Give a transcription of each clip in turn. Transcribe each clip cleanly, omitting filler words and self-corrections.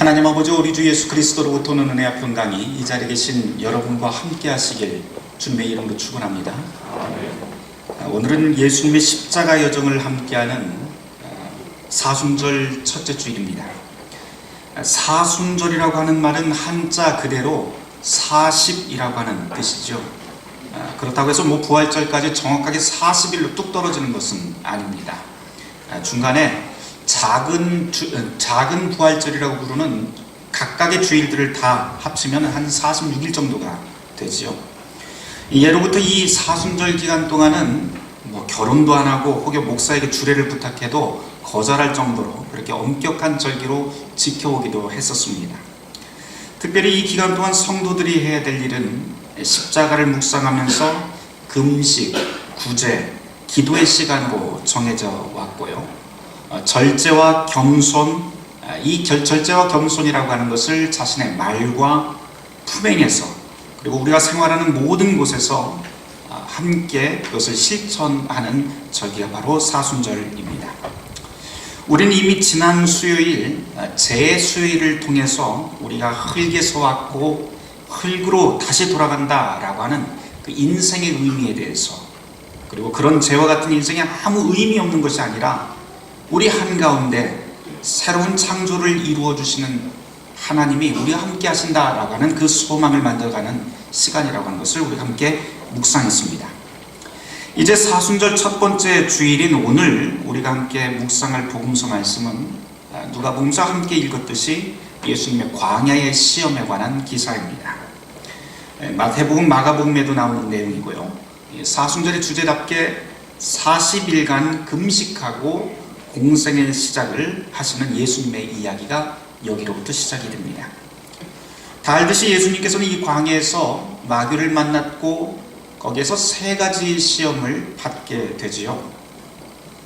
하나님 아버지, 우리 주 예수 그리스도로부터 오는 은혜와 평강이 이 자리에 계신 여러분과 함께 하시길 주님의 이름으로 축원합니다. 오늘은 예수님의 십자가 여정을 함께하는 사순절 첫째 주일입니다. 사순절이라고 하는 말은 한자 그대로 40이라고 하는 뜻이죠. 그렇다고 해서 부활절까지 정확하게 40일로 뚝 떨어지는 것은 아닙니다. 중간에 작은 부활절이라고 부르는 각각의 주일들을 다 합치면 한 46일 정도가 되지요. 예로부터 이 사순절 기간 동안은 결혼도 안 하고 혹여 목사에게 주례를 부탁해도 거절할 정도로 그렇게 엄격한 절기로 지켜오기도 했었습니다. 특별히 이 기간 동안 성도들이 해야 될 일은 십자가를 묵상하면서 금식, 구제, 기도의 시간으로 정해져 왔고요. 절제와 겸손, 이 절제와 겸손이라고 하는 것을 자신의 말과 품행에서, 그리고 우리가 생활하는 모든 곳에서 함께 그것을 실천하는 절기가 바로 사순절입니다. 우리는 이미 지난 수요일 재수요일을 통해서 우리가 흙에서 왔고 흙으로 다시 돌아간다라고 하는 그 인생의 의미에 대해서, 그리고 그런 죄와 같은 인생에 아무 의미 없는 것이 아니라 우리 한가운데 새로운 창조를 이루어 주시는 하나님이 우리와 함께 하신다라고 하는 그 소망을 만들어가는 시간이라고 하는 것을 우리가 함께 묵상했습니다. 이제 사순절 첫 번째 주일인 오늘 우리가 함께 묵상할 복음서 말씀은 누가복음서 함께 읽었듯이 예수님의 광야의 시험에 관한 기사입니다. 마태복음, 마가복음에도 나오는 내용이고요. 사순절의 주제답게 40일간 금식하고 공생의 시작을 하시는 예수님의 이야기가 여기로부터 시작이 됩니다. 다 알듯이 예수님께서는 이 광야에서 마귀를 만났고 거기에서 세 가지 시험을 받게 되지요.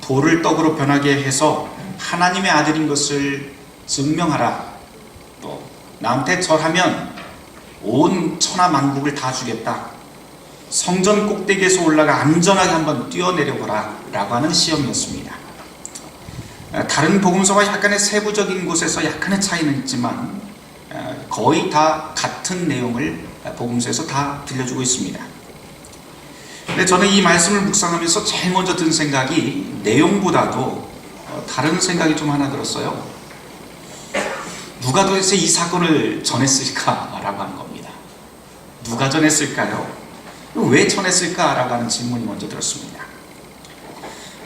돌을 떡으로 변하게 해서 하나님의 아들인 것을 증명하라. 또 나한테 절하면 온 천하 만국을 다 주겠다. 성전 꼭대기에서 올라가 안전하게 한번 뛰어내려보라 라고 하는 시험이었습니다. 다른 복음서와 약간의 세부적인 곳에서 약간의 차이는 있지만 거의 다 같은 내용을 복음서에서 다 들려주고 있습니다. 근데 저는 이 말씀을 묵상하면서 제일 먼저 든 생각이 내용보다도 다른 생각이 좀 하나 들었어요. 누가 도대체 이 사건을 전했을까라고 하는 겁니다. 누가 전했을까요? 왜 전했을까라고 하는 질문이 먼저 들었습니다.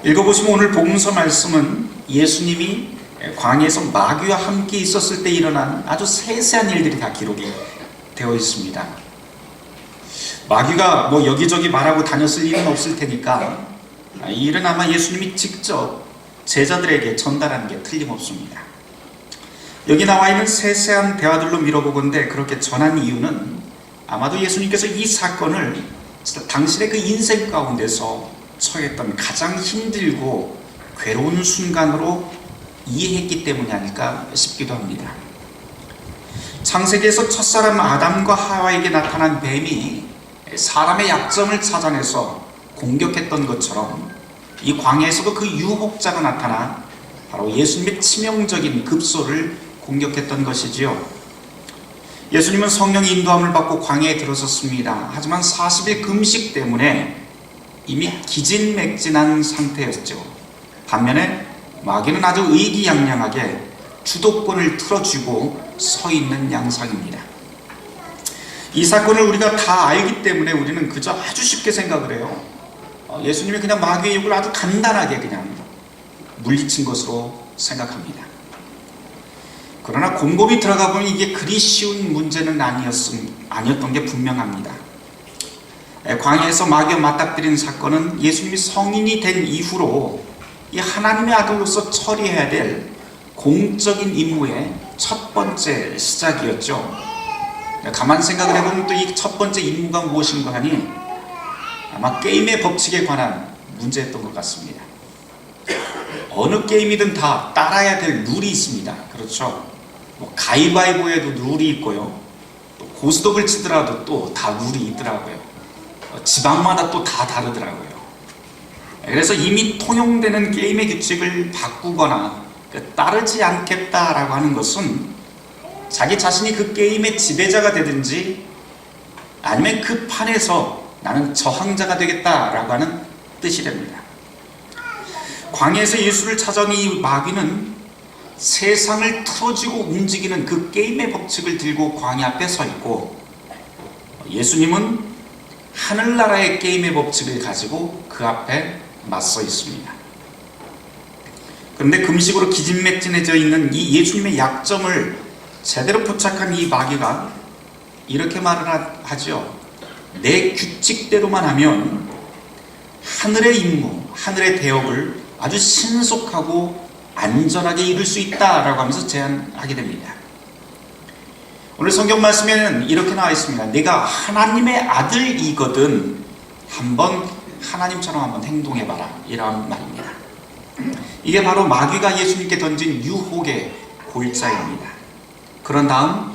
읽어보시면 오늘 복음서 말씀은 예수님이 광야에서 마귀와 함께 있었을 때 일어난 아주 세세한 일들이 다 기록이 되어 있습니다. 마귀가 여기저기 말하고 다녔을 일은 없을 테니까 이 일은 아마 예수님이 직접 제자들에게 전달하는 게 틀림없습니다. 여기 나와 있는 세세한 대화들로 밀어보건대 그렇게 전한 이유는 아마도 예수님께서 이 사건을 당신의 그 인생 가운데서 처했던 가장 힘들고 괴로운 순간으로 이해했기 때문이 아닐까 싶기도 합니다. 창세기에서 첫사람 아담과 하와에게 나타난 뱀이 사람의 약점을 찾아내서 공격했던 것처럼 이 광야에서도 그 유혹자가 나타나 바로 예수님의 치명적인 급소를 공격했던 것이지요. 예수님은 성령의 인도함을 받고 광야에 들어섰습니다. 하지만 40일 금식 때문에 이미 기진맥진한 상태였죠. 반면에 마귀는 아주 의기양양하게 주도권을 틀어쥐고 서 있는 양상입니다. 이 사건을 우리가 다 알기 때문에 우리는 그저 아주 쉽게 생각을 해요. 예수님이 그냥 마귀의 욕을 아주 간단하게 그냥 물리친 것으로 생각합니다. 그러나 곰곰이 들어가 보면 이게 그리 쉬운 문제는 아니었던 게 분명합니다. 광야에서 마귀와 맞닥뜨린 사건은 예수님이 성인이 된 이후로 이 하나님의 아들로서 처리해야 될 공적인 임무의 첫 번째 시작이었죠. 가만 생각을 해보면 또 이 첫 번째 임무가 무엇인가 하니 아마 게임의 법칙에 관한 문제였던 것 같습니다. 어느 게임이든 다 따라야 될 룰이 있습니다. 그렇죠? 가위바위보에도 룰이 있고요. 또 고스톱을 치더라도 또 다 룰이 있더라고요. 지방마다 또 다 다르더라고요. 그래서 이미 통용되는 게임의 규칙을 바꾸거나 따르지 않겠다라고 하는 것은 자기 자신이 그 게임의 지배자가 되든지 아니면 그 판에서 나는 저항자가 되겠다라고 하는 뜻이 됩니다. 광야에서 예수를 찾아온 이 마귀는 세상을 틀어지고 움직이는 그 게임의 법칙을 들고 광야 앞에 서 있고, 예수님은 하늘나라의 게임의 법칙을 가지고 그 앞에 맞서 있습니다. 그런데 금식으로 기진맥진해져 있는 이 예수님의 약점을 제대로 포착한 이 마귀가 이렇게 말을 하죠. 내 규칙대로만 하면 하늘의 임무, 하늘의 대역을 아주 신속하고 안전하게 이룰 수 있다라고 하면서 제안하게 됩니다. 오늘 성경 말씀에는 이렇게 나와 있습니다. 내가 하나님의 아들이거든 한번 하나님처럼 한번 행동해봐라, 이런 말입니다. 이게 바로 마귀가 예수님께 던진 유혹의 골자입니다. 그런 다음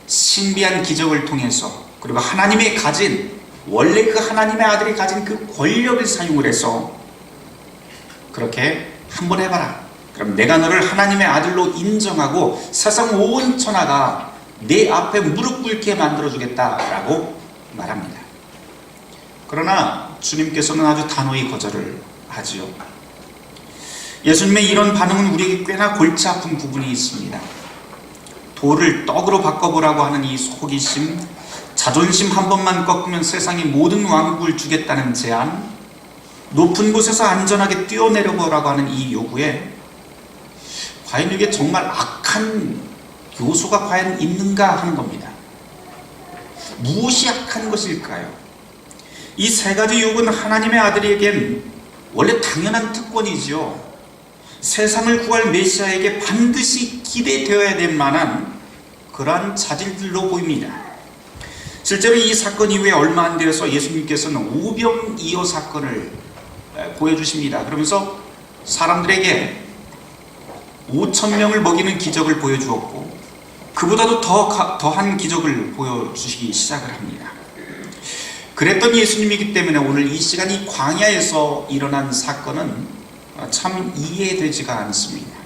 신비한 기적을 통해서, 그리고 하나님의 가진, 원래 그 하나님의 아들이 가진 그 권력을 사용을 해서 그렇게 한번 해봐라, 그럼 내가 너를 하나님의 아들로 인정하고 세상 온 천하가 내 앞에 무릎 꿇게 만들어주겠다라고 말합니다. 그러나 주님께서는 아주 단호히 거절을 하지요. 예수님의 이런 반응은 우리에게 꽤나 골치 아픈 부분이 있습니다. 돌을 떡으로 바꿔보라고 하는 이 호기심, 자존심 한 번만 꺾으면 세상의 모든 왕국을 주겠다는 제안, 높은 곳에서 안전하게 뛰어내려보라고 하는 이 요구에 과연 이게 정말 악한 요소가 과연 있는가 하는 겁니다. 무엇이 악한 것일까요? 이 세 가지 요구는 하나님의 아들에겐 원래 당연한 특권이지요. 세상을 구할 메시아에게 반드시 기대되어야 될 만한 그러한 자질들로 보입니다. 실제로 이 사건 이후에 얼마 안 되어서 예수님께서는 오병이어 사건을 보여주십니다. 그러면서 사람들에게 5,000명을 먹이는 기적을 보여주었고, 그보다도 더한 기적을 보여주시기 시작을 합니다. 그랬던 예수님이기 때문에 오늘 이 시간 이 광야에서 일어난 사건은 참 이해되지가 않습니다.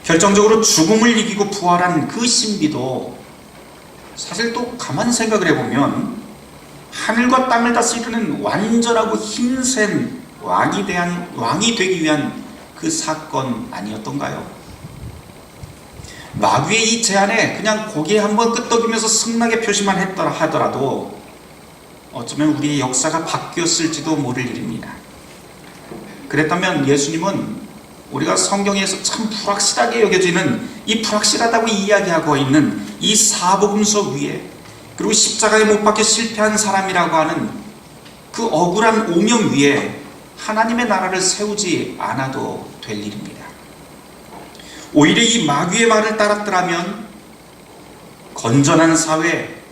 결정적으로 죽음을 이기고 부활한 그 신비도 사실 또 가만 생각을 해보면 하늘과 땅을 다스리는 완전하고 힘센 왕이 되기 위한 그 사건 아니었던가요? 마귀의 이 제안에 그냥 고개 한번 끄덕이면서 승낙의 표시만 하더라도 어쩌면 우리의 역사가 바뀌었을지도 모를 일입니다. 그랬다면 예수님은 우리가 성경에서 참 불확실하게 여겨지는, 이 불확실하다고 이야기하고 있는 이 사복음서 위에, 그리고 십자가에 못 박혀 실패한 사람이라고 하는 그 억울한 오명 위에 하나님의 나라를 세우지 않아도 될 일입니다. 오히려 이 마귀의 말을 따랐더라면 건전한 사회,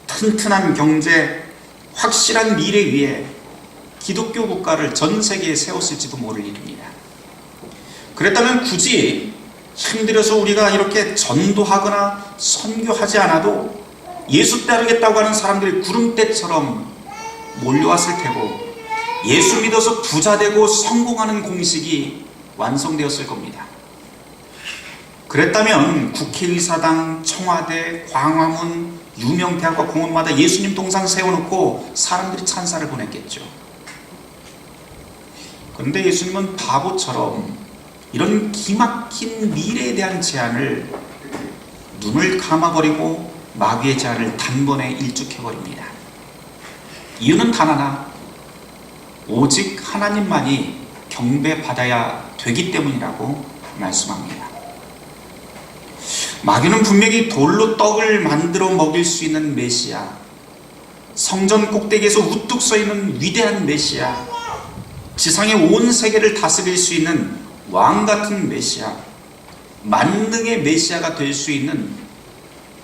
튼튼한 경제, 확실한 미래 위에 기독교 국가를 전 세계에 세웠을지도 모를 일입니다. 그랬다면 굳이 힘들어서 우리가 이렇게 전도하거나 선교하지 않아도 예수 따르겠다고 하는 사람들이 구름대처럼 몰려왔을 테고, 예수 믿어서 부자되고 성공하는 공식이 완성되었을 겁니다. 그랬다면 국회의사당, 청와대, 광화문, 유명 대학과 공원마다 예수님 동상 세워놓고 사람들이 찬사를 보냈겠죠. 그런데 예수님은 바보처럼 이런 기막힌 미래에 대한 제안을 눈을 감아버리고 마귀의 제안을 단번에 일축해버립니다. 이유는 단 하나, 오직 하나님만이 경배받아야 되기 때문이라고 말씀합니다. 마귀는 분명히 돌로 떡을 만들어 먹일 수 있는 메시아, 성전 꼭대기에서 우뚝 서 있는 위대한 메시아, 지상의 온 세계를 다스릴 수 있는 왕 같은 메시아, 만능의 메시아가 될 수 있는,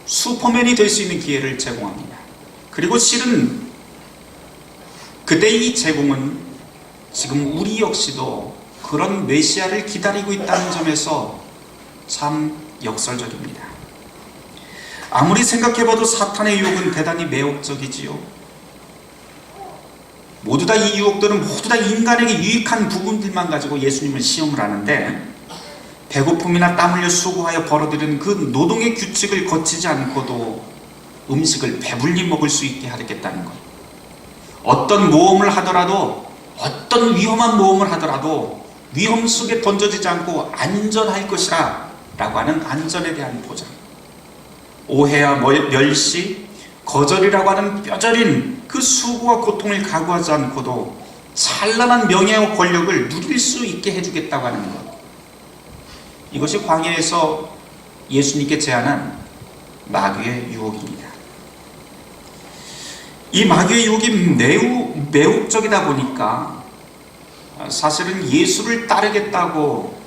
슈퍼맨이 될 수 있는 기회를 제공합니다. 그리고 실은 그때의 이 제공은 지금 우리 역시도 그런 메시아를 기다리고 있다는 점에서 참 역설적입니다. 아무리 생각해봐도 사탄의 유혹은 대단히 매혹적이지요. 모두 다 이 유혹들은 모두 다 인간에게 유익한 부분들만 가지고 예수님을 시험을 하는데, 배고픔이나 땀 흘려 수고하여 벌어들인 그 노동의 규칙을 거치지 않고도 음식을 배불리 먹을 수 있게 하겠다는 것. 어떤 모험을 하더라도, 어떤 위험한 모험을 하더라도 위험 속에 던져지지 않고 안전할 것이라 라고 하는 안전에 대한 보장. 오해와 멸시, 거절이라고 하는 뼈저린 그 수고와 고통을 각오하지 않고도 찬란한 명예와 권력을 누릴 수 있게 해주겠다고 하는 것. 이것이 광야에서 예수님께 제안한 마귀의 유혹입니다. 이 마귀의 유혹이 매우 매혹적이다 보니까 사실은 예수를 따르겠다고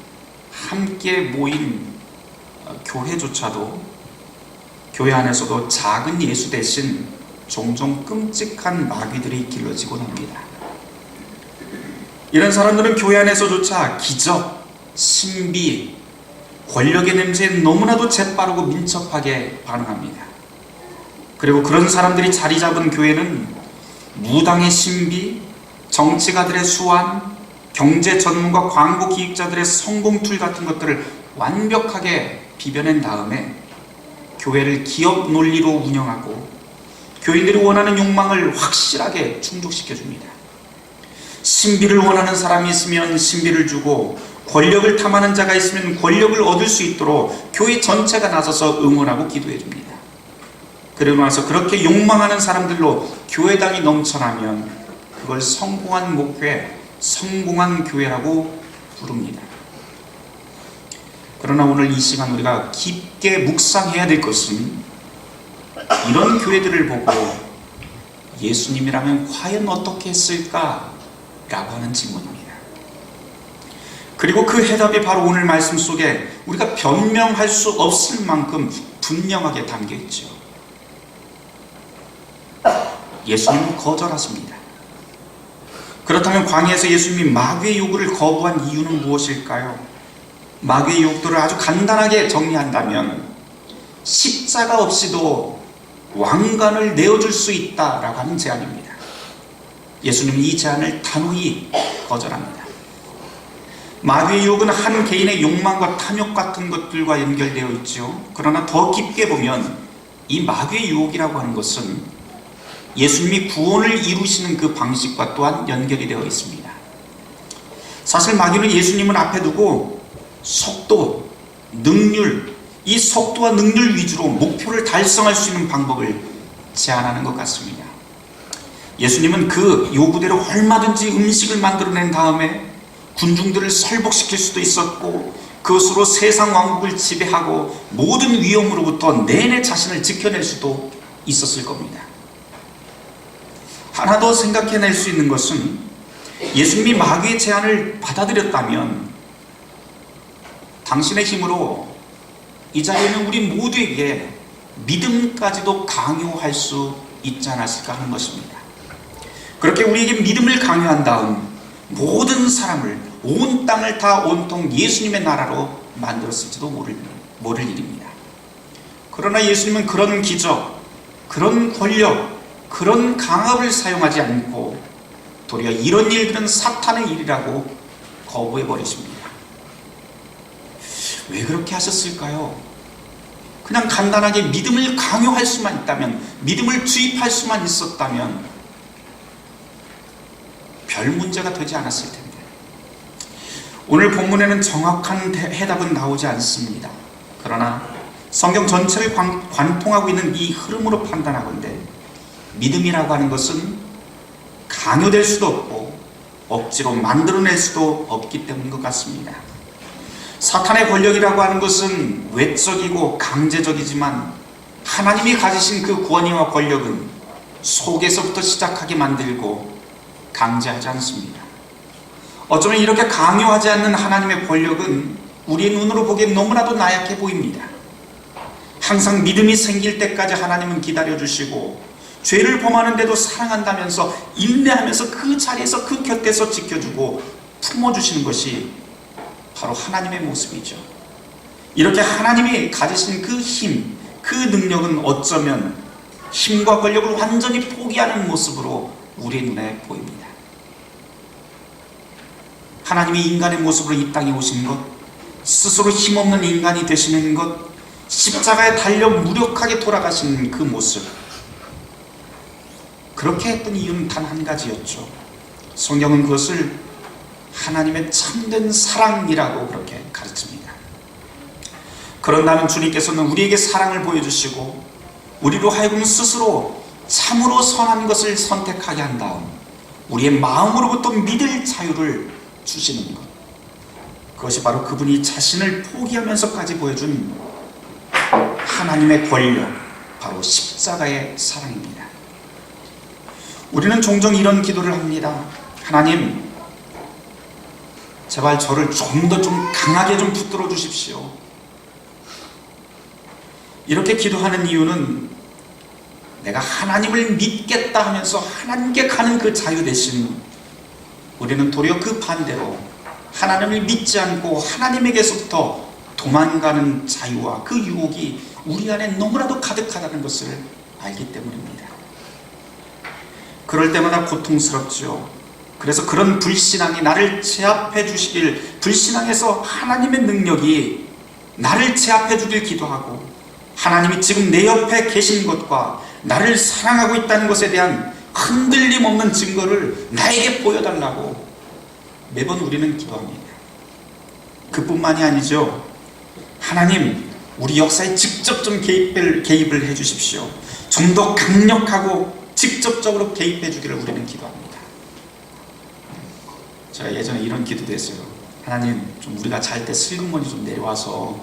함께 모인 교회조차도, 교회 안에서도 작은 예수 대신 종종 끔찍한 마귀들이 길러지곤 합니다. 이런 사람들은 교회 안에서조차 기적, 신비, 권력의 냄새에 너무나도 재빠르고 민첩하게 반응합니다. 그리고 그런 사람들이 자리 잡은 교회는 무당의 신비, 정치가들의 수완, 경제 전문가, 광고 기획자들의 성공 툴 같은 것들을 완벽하게 비벼낸 다음에 교회를 기업 논리로 운영하고 교인들이 원하는 욕망을 확실하게 충족시켜줍니다. 신비를 원하는 사람이 있으면 신비를 주고, 권력을 탐하는 자가 있으면 권력을 얻을 수 있도록 교회 전체가 나서서 응원하고 기도해 줍니다. 그리고 나서 그렇게 욕망하는 사람들로 교회당이 넘쳐나면 그걸 성공한 목회, 성공한 교회라고 부릅니다. 그러나 오늘 이 시간 우리가 깊게 묵상해야 될 것은, 이런 교회들을 보고 예수님이라면 과연 어떻게 했을까? 라고 하는 질문입니다. 그리고 그 해답이 바로 오늘 말씀 속에 우리가 변명할 수 없을 만큼 분명하게 담겨 있죠. 예수님은 거절하십니다. 그렇다면 광야에서 예수님이 마귀의 요구를 거부한 이유는 무엇일까요? 마귀의 요구들을 아주 간단하게 정리한다면 십자가 없이도 왕관을 내어줄 수 있다라고 하는 제안입니다. 예수님은 이 제안을 단호히 거절합니다. 마귀의 유혹은 한 개인의 욕망과 탐욕 같은 것들과 연결되어 있죠. 그러나 더 깊게 보면 이 마귀의 유혹이라고 하는 것은 예수님이 구원을 이루시는 그 방식과 또한 연결이 되어 있습니다. 사실 마귀는 예수님을 앞에 두고 속도, 능률, 이 속도와 능률 위주로 목표를 달성할 수 있는 방법을 제안하는 것 같습니다. 예수님은 그 요구대로 얼마든지 음식을 만들어낸 다음에 군중들을 설복시킬 수도 있었고, 그것으로 세상 왕국을 지배하고 모든 위험으로부터 내내 자신을 지켜낼 수도 있었을 겁니다. 하나 더 생각해낼 수 있는 것은, 예수님이 마귀의 제안을 받아들였다면 당신의 힘으로 이 자리에 있는 우리 모두에게 믿음까지도 강요할 수 있지 않았을까 하는 것입니다. 그렇게 우리에게 믿음을 강요한 다음 모든 사람을, 온 땅을 다 온통 예수님의 나라로 만들었을지도 모를 일입니다. 그러나 예수님은 그런 기적, 그런 권력, 그런 강압을 사용하지 않고 도리어 이런 일들은 사탄의 일이라고 거부해버리십니다. 왜 그렇게 하셨을까요? 그냥 간단하게 믿음을 강요할 수만 있다면, 믿음을 투입할 수만 있었다면 별 문제가 되지 않았을 텐데. 오늘 본문에는 정확한 해답은 나오지 않습니다. 그러나 성경 전체를 관통하고 있는 이 흐름으로 판단하건대 믿음이라고 하는 것은 강요될 수도 없고 억지로 만들어낼 수도 없기 때문인 것 같습니다. 사탄의 권력이라고 하는 것은 외적이고 강제적이지만 하나님이 가지신 그 권위와 권력은 속에서부터 시작하게 만들고 강제하지 않습니다. 어쩌면 이렇게 강요하지 않는 하나님의 권력은 우리의 눈으로 보기엔 너무나도 나약해 보입니다. 항상 믿음이 생길 때까지 하나님은 기다려주시고, 죄를 범하는데도 사랑한다면서 인내하면서 그 자리에서, 그 곁에서 지켜주고 품어주시는 것이 바로 하나님의 모습이죠. 이렇게 하나님이 가지신 그 힘, 그 능력은 어쩌면 힘과 권력을 완전히 포기하는 모습으로 우리의 눈에 보입니다. 하나님이 인간의 모습으로 이 땅에 오신 것, 스스로 힘없는 인간이 되시는 것, 십자가에 달려 무력하게 돌아가시는 그 모습, 그렇게 했던 이유는 단 한 가지였죠. 성경은 그것을 하나님의 참된 사랑이라고 그렇게 가르칩니다. 그런다면 주님께서는 우리에게 사랑을 보여주시고 우리로 하여금 스스로 참으로 선한 것을 선택하게 한 다음 우리의 마음으로부터 믿을 자유를 주시는 것, 그것이 바로 그분이 자신을 포기하면서까지 보여준 하나님의 권력, 바로 십자가의 사랑입니다. 우리는 종종 이런 기도를 합니다. 하나님, 제발 저를 좀 더 강하게 붙들어 주십시오. 이렇게 기도하는 이유는 내가 하나님을 믿겠다 하면서 하나님께 가는 그 자유 대신 우리는 도리어 그 반대로 하나님을 믿지 않고 하나님에게서부터 도망가는 자유와 그 유혹이 우리 안에 너무나도 가득하다는 것을 알기 때문입니다. 그럴 때마다 고통스럽죠. 그래서 그런 불신앙이 나를 제압해 주시길, 불신앙에서 하나님의 능력이 나를 제압해 주길 기도하고 하나님이 지금 내 옆에 계신 것과 나를 사랑하고 있다는 것에 대한 흔들림 없는 증거를 나에게 보여달라고 매번 우리는 기도합니다. 그뿐만이 아니죠. 하나님, 우리 역사에 직접 개입을 해 주십시오. 좀 더 강력하고 직접적으로 개입해 주기를 우리는 기도합니다. 제가 예전에 이런 기도도 했어요. 하나님, 좀 우리가 잘 때 슬그머니 좀 내려와서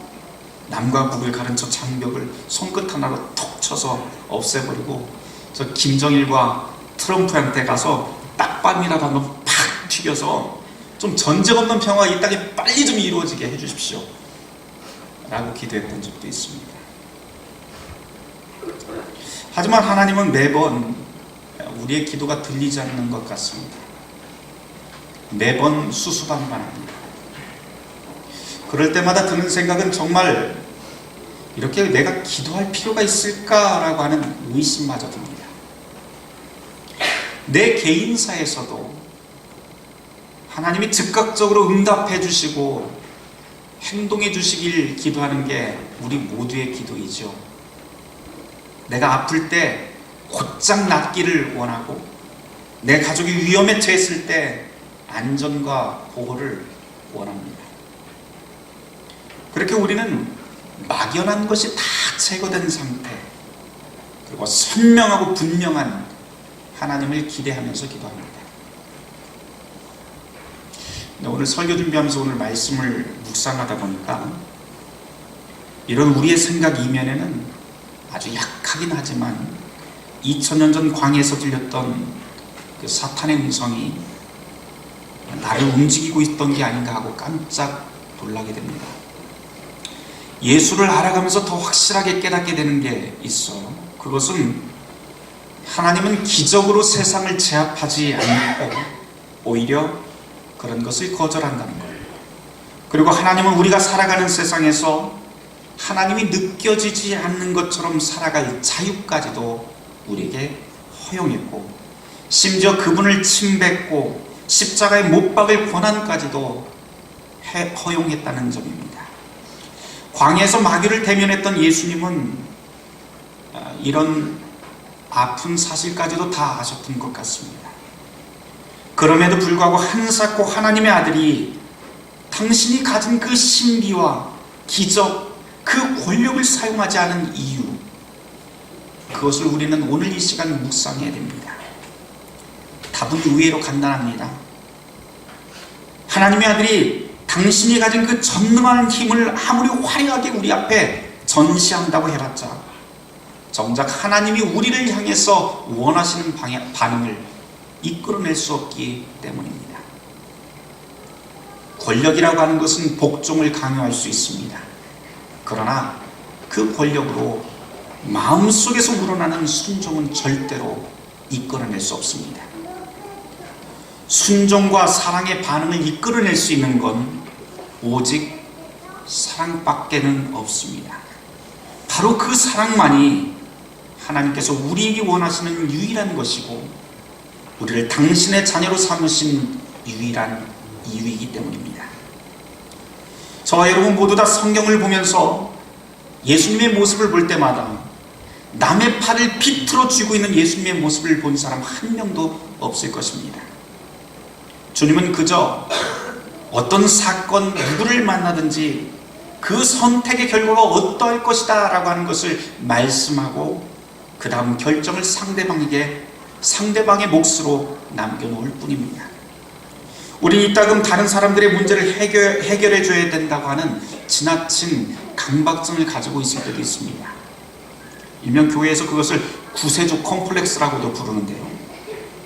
남과 북을 가른 저 장벽을 손끝 하나로 톡 쳐서 없애버리고 저 김정일과 트럼프한테 가서 딱밤이라도 한번 팍 튀겨서 좀 전쟁 없는 평화가 이 땅에 빨리 좀 이루어지게 해주십시오 라고 기도했던 적도 있습니다. 하지만 하나님은 매번 우리의 기도가 들리지 않는 것 같습니다. 매번 수수방관합니다. 그럴 때마다 드는 생각은 정말 이렇게 내가 기도할 필요가 있을까라고 하는 의심마저 듭니다. 내 개인사에서도 하나님이 즉각적으로 응답해 주시고 행동해 주시길 기도하는 게 우리 모두의 기도이죠. 내가 아플 때 곧장 낫기를 원하고 내 가족이 위험에 처했을 때 안전과 보호를 원합니다. 그렇게 우리는 막연한 것이 다 제거된 상태, 그리고 선명하고 분명한 하나님을 기대하면서 기도합니다. 오늘 설교 준비하면서 오늘 말씀을 묵상하다 보니까 이런 우리의 생각 이면에는 아주 약하긴 하지만 2000년 전 광야에서 들렸던 그 사탄의 음성이 나를 움직이고 있던 게 아닌가 하고 깜짝 놀라게 됩니다. 예수를 알아가면서 더 확실하게 깨닫게 되는 게 있어요. 그것은 하나님은 기적으로 세상을 제압하지 않고 오히려 그런 것을 거절한다는 거예요. 그리고 하나님은 우리가 살아가는 세상에서 하나님이 느껴지지 않는 것처럼 살아갈 자유까지도 우리에게 허용했고, 심지어 그분을 침뱉고 십자가에 못 박을 권한까지도 허용했다는 점입니다. 광야에서 마귀를 대면했던 예수님은 이런 아픈 사실까지도 다 아셨던 것 같습니다. 그럼에도 불구하고 한사코 하나님의 아들이 당신이 가진 그 신비와 기적, 그 권력을 사용하지 않은 이유, 그것을 우리는 오늘 이 시간 묵상해야 됩니다. 답은 의외로 간단합니다. 하나님의 아들이 당신이 가진 그 전능한 힘을 아무리 화려하게 우리 앞에 전시한다고 해봤자 정작 하나님이 우리를 향해서 원하시는 반응을 이끌어낼 수 없기 때문입니다. 권력이라고 하는 것은 복종을 강요할 수 있습니다. 그러나 그 권력으로 마음속에서 우러나는 순종은 절대로 이끌어낼 수 없습니다. 순종과 사랑의 반응을 이끌어낼 수 있는 건 오직 사랑밖에는 없습니다. 바로 그 사랑만이 하나님께서 우리에게 원하시는 유일한 것이고 우리를 당신의 자녀로 삼으신 유일한 이유이기 때문입니다. 저 저와 여러분 모두 다 성경을 보면서 예수님의 모습을 볼 때마다 남의 팔을 비틀어 쥐고 있는 예수님의 모습을 본 사람 한 명도 없을 것입니다. 주님은 그저 어떤 사건, 누구를 만나든지 그 선택의 결과가 어떠할 것이다 라고 하는 것을 말씀하고 그 다음 결정을 상대방의 몫으로 남겨놓을 뿐입니다. 우리는 이따금 다른 사람들의 문제를 해결해 줘야 된다고 하는 지나친 강박증을 가지고 있을 때도 있습니다. 일명 교회에서 그것을 구세주 컴플렉스라고도 부르는데요.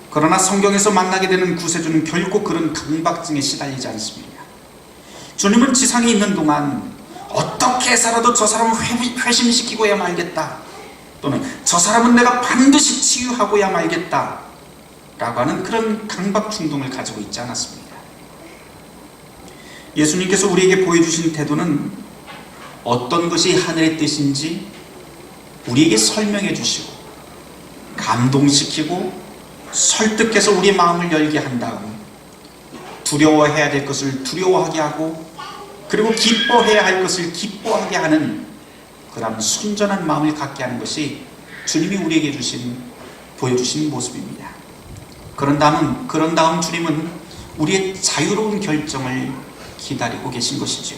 그러나 성경에서 만나게 되는 구세주는 결코 그런 강박증에 시달리지 않습니다. 주님은 지상에 있는 동안 어떻게 해서라도 저 사람을 회심시키고야 말겠다, 또는 저 사람은 내가 반드시 치유하고야 말겠다 라고 하는 그런 강박 충동을 가지고 있지 않았습니다. 예수님께서 우리에게 보여주신 태도는 어떤 것이 하늘의 뜻인지 우리에게 설명해 주시고 감동시키고 설득해서 우리의 마음을 열게 한 다음 두려워해야 될 것을 두려워하게 하고 그리고 기뻐해야 할 것을 기뻐하게 하는 그런 순전한 마음을 갖게 하는 것이 주님이 우리에게 보여주신 모습입니다. 그런 다음 주님은 우리의 자유로운 결정을 기다리고 계신 것이죠.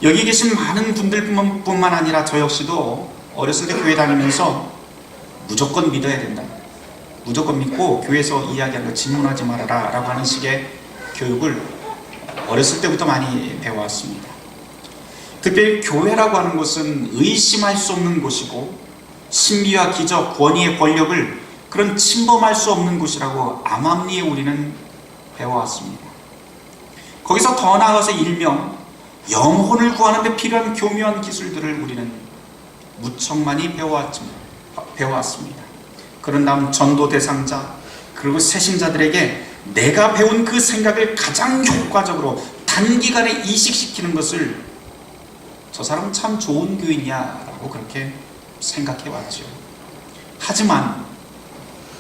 여기 계신 많은 분들뿐만 아니라 저 역시도 어렸을 때 교회 다니면서 무조건 믿어야 된다, 무조건 믿고 교회에서 이야기하는 거 질문하지 말아라 라고 하는 식의 교육을 어렸을 때부터 많이 배워왔습니다. 특별히 교회라고 하는 것은 의심할 수 없는 곳이고 신비와 기적, 권위의 권력을 그런 침범할 수 없는 곳이라고 암암리에 우리는 배워왔습니다. 거기서 더 나아가서 일명 영혼을 구하는 데 필요한 교묘한 기술들을 우리는 무척 많이 배워왔습니다. 그런 다음 전도 대상자 그리고 세신자들에게 내가 배운 그 생각을 가장 효과적으로 단기간에 이식시키는 것을 저 사람은 참 좋은 교인이야라고 그렇게 생각해왔죠. 하지만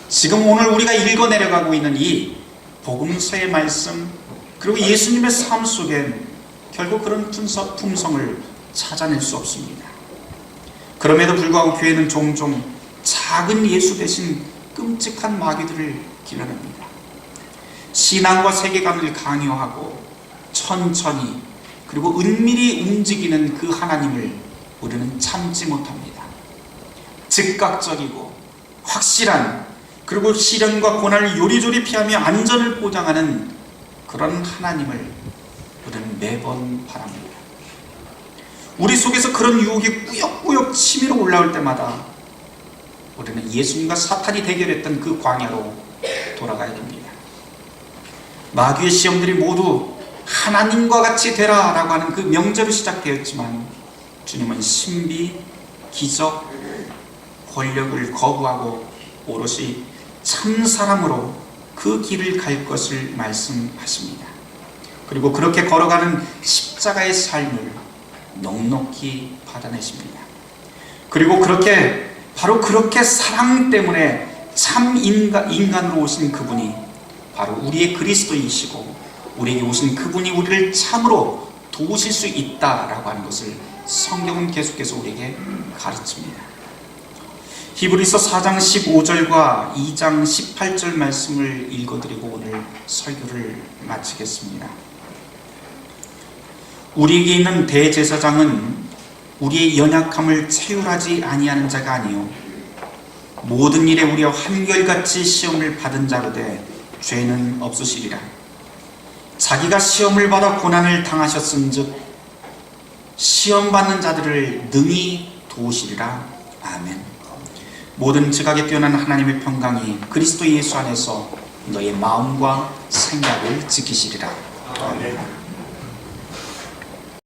지금 오늘 우리가 읽어내려가고 있는 이 복음서의 말씀 그리고 예수님의 삶 속엔 결국 그런 품성을 찾아낼 수 없습니다. 그럼에도 불구하고 교회는 종종 작은 예수 대신 끔찍한 마귀들을 길러냅니다. 신앙과 세계관을 강요하고 천천히 그리고 은밀히 움직이는 그 하나님을 우리는 참지 못합니다. 즉각적이고 확실한 그리고 시련과 고난을 요리조리 피하며 안전을 보장하는 그런 하나님을 우리는 매번 바랍니다. 우리 속에서 그런 유혹이 꾸역꾸역 치밀어 올라올 때마다 우리는 예수님과 사탄이 대결했던 그 광야로 돌아가야 됩니다. 마귀의 시험들이 모두 하나님과 같이 되라 라고 하는 그 명제로 시작되었지만 주님은 신비, 기적, 권력을 거부하고 오롯이 참사람으로 그 길을 갈 것을 말씀하십니다. 그리고 그렇게 걸어가는 십자가의 삶을 넉넉히 받아내십니다. 그리고 바로 그렇게 사랑 때문에 참 인간으로 오신 그분이 바로 우리의 그리스도이시고 우리에게 오신 그분이 우리를 참으로 도우실 수 있다라고 하는 것을 성경은 계속해서 우리에게 가르칩니다. 히브리서 4장 15절과 2장 18절 말씀을 읽어드리고 오늘 설교를 마치겠습니다. 우리에게 있는 대제사장은 우리의 연약함을 체휼하지 아니하는 자가 아니요 모든 일에 우리와 한결같이 시험을 받은 자로되 죄는 없으시리라. 자기가 시험을 받아 고난을 당하셨은즉 시험받는 자들을 능히 도우시리라. 아멘. 모든 지각에 뛰어난 하나님의 평강이 그리스도 예수 안에서 너의 마음과 생각을 지키시리라. 아멘.